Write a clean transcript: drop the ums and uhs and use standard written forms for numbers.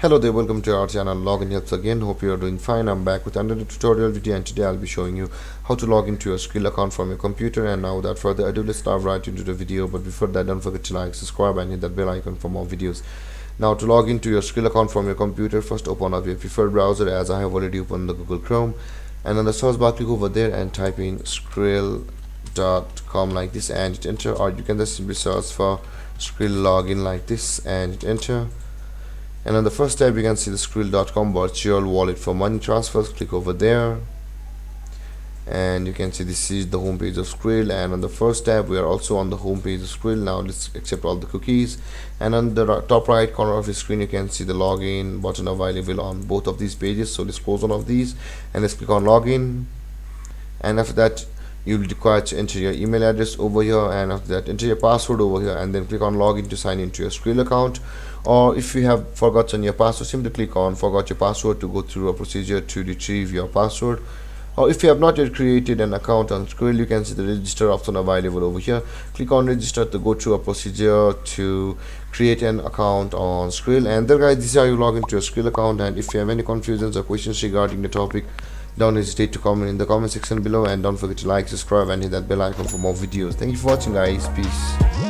Hello there, welcome to our channel Login Helps again. Hope you are doing fine. I'm back with another tutorial video, and today I'll be showing you how to log into your Skrill account from your computer. And now without further ado, let's dive right into the video. But before that, don't forget to like, subscribe and hit that bell icon for more videos. Now to log into your Skrill account from your computer, first open up your preferred browser, as I have already opened the Google Chrome, and on the search bar click over there and type in skrill.com like this and hit enter, or you can just simply search for Skrill login like this and hit enter. And on the first tab you can see the Skrill.com virtual wallet for money transfers. Click over there and you can see this is the home page of Skrill, and on the first tab we are also on the home page of Skrill. Now let's accept all the cookies, and on the top right corner of the screen you can see the login button available on both of these pages. So let's close one of these and let's click on login, and after that you'll require to enter your email address over here, and after that enter your password over here, and then click on login to sign into your Skrill account. Or if you have forgotten your password, simply click on forgot your password to go through a procedure to retrieve your password. Or if you have not yet created an account on Skrill, you can see the register option available over here. Click on register to go through a procedure to create an account on Skrill. And there guys, this is how you log into your Skrill account. And if you have any confusions or questions regarding the topic, don't hesitate to comment in the comment section below, and don't forget to like, subscribe and hit that bell icon for more videos. Thank you for watching guys. Peace.